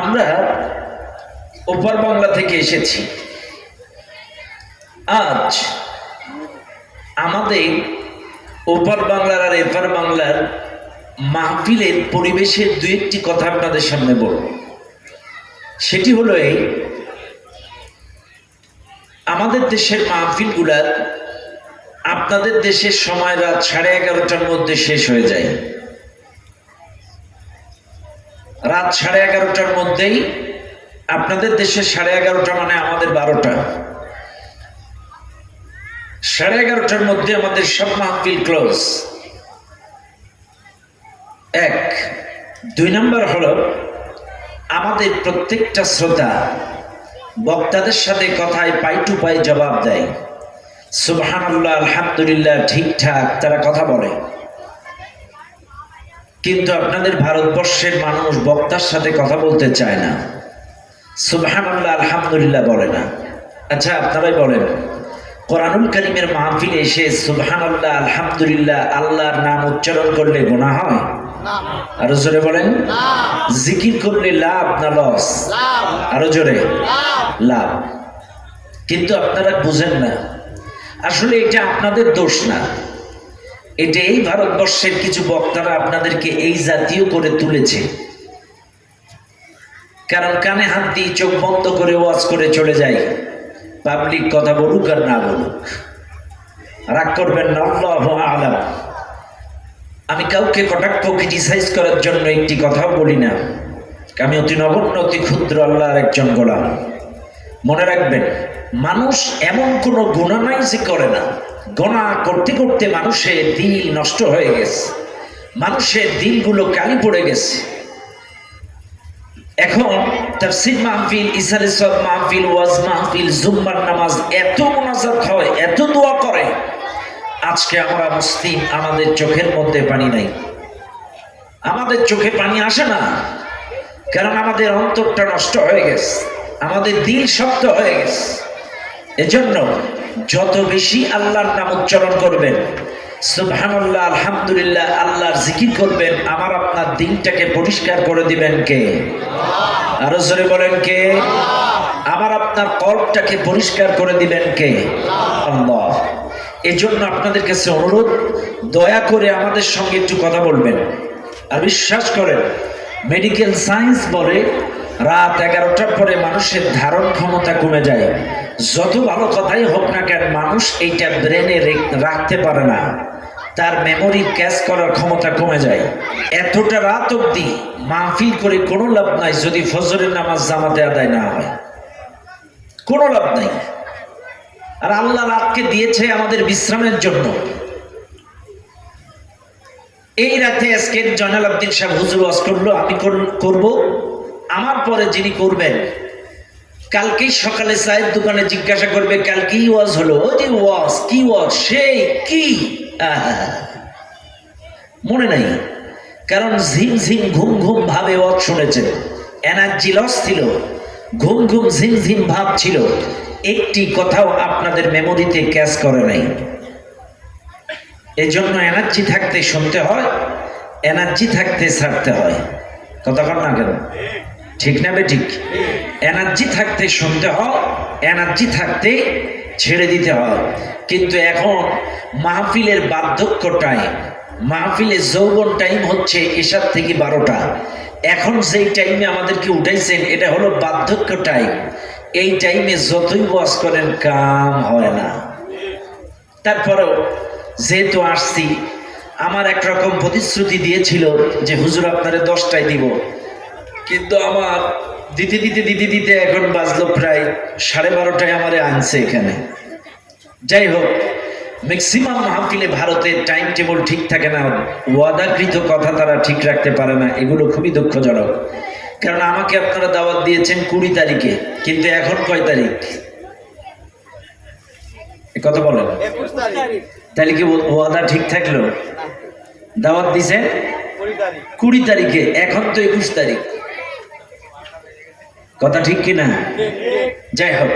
আমরা ওপার বাংলা থেকে এসেছি। আজ আমাদের ওপার বাংলার আর এপার বাংলার মাহফিলের পরিবেশের দু একটি কথা আপনাদের সামনে বলব। সেটি হলো এই, আমাদের দেশের মাহফিলগুলার আপনাদের দেশের সময় রাত 11:30টার মধ্যে শেষ হয়ে যায়। রাত 11:30টার মধ্যেই, আপনাদের দেশে 11:30 মানে আমাদের 12টা। 11:30টার মধ্যে আমাদের সব মাহফিল ক্লোজ। এক। 2 নম্বর হলো, আমাদের প্রত্যেকটা শ্রোতা বক্তাদের সাথে কথায় পাই টু পাই জবাব দেয়। সুবহানাল্লাহ, আলহামদুলিল্লাহ, ঠিকঠাক তারা কথা বলে। কিন্তু আপনাদের ভারতবর্ষের মানুষ বক্তার সাথে কথা বলতে চায় না, সুবহানাল্লাহ আলহামদুলিল্লাহ বলে না। আচ্ছা, আপনারাই বলেন, কোরআনুল কারীমের মাহফিলে এসে সুবহানাল্লাহ আলহামদুলিল্লাহ আল্লাহর নাম উচ্চারণ করলে গুনাহ হয়? আরো জোরে বলেন। জিকির করলে লাভ না লস? আরো জোরে। লাভ। কিন্তু আপনারা বুঝেন না, আসলে এটা আপনাদের দোষ না, এটা এই ভারতবর্ষের কিছু বক্তারা আপনাদেরকে এই জাতীয় করে তুলেছে। কারণ কানে হাত দিয়ে চোখ বন্ধ করে ওয়াজ করে চলে যায়, পাবলিক কথা বলুক আর না বলুক, রাগ করবেন না, আল্লাহু আ'লাম। আমি কাউকে কটাক্ষ ক্রিটিসাইজ করার জন্য একটি কথাও বলি না। আমি অতি নগণ্য, অতি ক্ষুদ্র আল্লাহর একজন গোলাম। মনে রাখবেন, মানুষ এমন কোনো গুনাহ নাই যে করে না। গুনাহ করতে করতে মানুষের দিল নষ্ট হয়ে গেছে, মানুষের দিলগুলো কালি পড়ে গেছে। এখন তাফসীর মাহফিল, ইসালে সব মাহফিল, ওয়াজ মাহফিল, জুম্মার নামাজ, এত মুনাজাত হয়, এত দোয়া করে। আজকে আমরা মুসলিম, আমাদের চোখের মধ্যে পানি নাই, আমাদের চোখে পানি আসে না, কারণ আমাদের অন্তরটা নষ্ট হয়ে গেছে, আমাদের দিল শক্ত হয়ে গেছে। এজন্য যত বেশি আল্লাহর নাম উচ্চারণ করবেন, সুবহানাল্লাহ আলহামদুলিল্লাহ আল্লাহর জিকির করবেন, আমার আপনার দিলটাকে পরিষ্কার করে দিবেন কে? আরো জোরে বলেন কে? আমার আপনার কল্পটাকে পরিষ্কার করে দিবেন কে? আল্লাহ। এজন্য আপনাদের কাছে অনুরোধ, দয়া করে আমাদের সঙ্গে একটু কথা বলবেন। আর বিশ্বাস করেন, মেডিকেল সায়েন্স বলে রাত 11টার পরে মানুষের ধারণ ক্ষমতা কমে যায়। যত ভালো কথাই হোক না কেন, মানুষ এইটা ব্রেনে রাখতে পারে না, তার মেমোরি ক্যাচ করার ক্ষমতা কমে যায়। এতটা রাত অবধি মাহফিল করে কোনো লাভ নাই যদি ফজরের নামাজ জামাতে আদায় না হয়, কোনো লাভ নাই। আর আল্লাহ রাতকে দিয়েছে আমাদের বিশ্রামের জন্য। এই রাতে আজকে জয়নাল আবদিন সাহেব হুজুর ওয়াজ করলো, আমি করব, আমার পরে যিনি করবেন কালকেই সকালে চায়ের দোকানে জিজ্ঞাসা করবে কালকেই ওয়াজ হলো, ওই যে ওয়াজ, কি ওয়াজ, সেই কি মনে নাই, কারণ ঝিমঝিম ঘুম ঘুম ভাবে ওয়াজ শুনেছেন, এনার্জি লস ছিল, ঘুম ঘুম ঝিমঝিম ভাব ছিল, একটি কথাও আপনাদের মেমোরিতে ক্যাচ করে নাই। এজন্য এনার্জি থাকতে শুনতে হয়, এনার্জি থাকতে ছাড়তে হয়। কথা কর না কেন? ঠিক না বে ঠিক? এনার্জি থাকতে শুনতে হয়, এনার্জি থাকতে ছেড়ে দিতে হয়। কিন্তু এখন মাহফিলের বার্ধক্য টাইম, মাহফিলের যৌবন টাইম হচ্ছে এশার থেকে 12টা। এখন যেই টাইমে আমাদেরকে উঠাইছেন এটা হলো বার্ধক্য টাইম। এই টাইমে যতই ওয়াজ করেন কাম হয় না। তারপরেও যেহেতু আসছি, আমার একরকম প্রতিশ্রুতি দিয়েছিল যে হুজুর আপনারে 10টায় দিব, কিন্তু আমার দিতে দিতে দিতে দিতে এখন বাজলো প্রায় 12:30টায় আমারে আনছে এখানে। যাই হোক, ম্যাক্সিমাম মাহফিলে ভারতের টাইম টেবল ঠিক থাকে না, ওয়াদাকৃত কথা তারা ঠিক রাখতে পারে না। এগুলো খুবই দুঃখজনক, কারণ আমাকে আপনারা দাওয়াত দিয়েছেন 20 তারিখে, কিন্তু এখন কয় তারিখ? কথা বলেন। তাহলে কি ওয়াদা ঠিক থাকলো? দাওয়াত দিয়েছেন 20 তারিখে, এখন তো 21 তারিখ। কথা ঠিক কিনা? যাই হোক।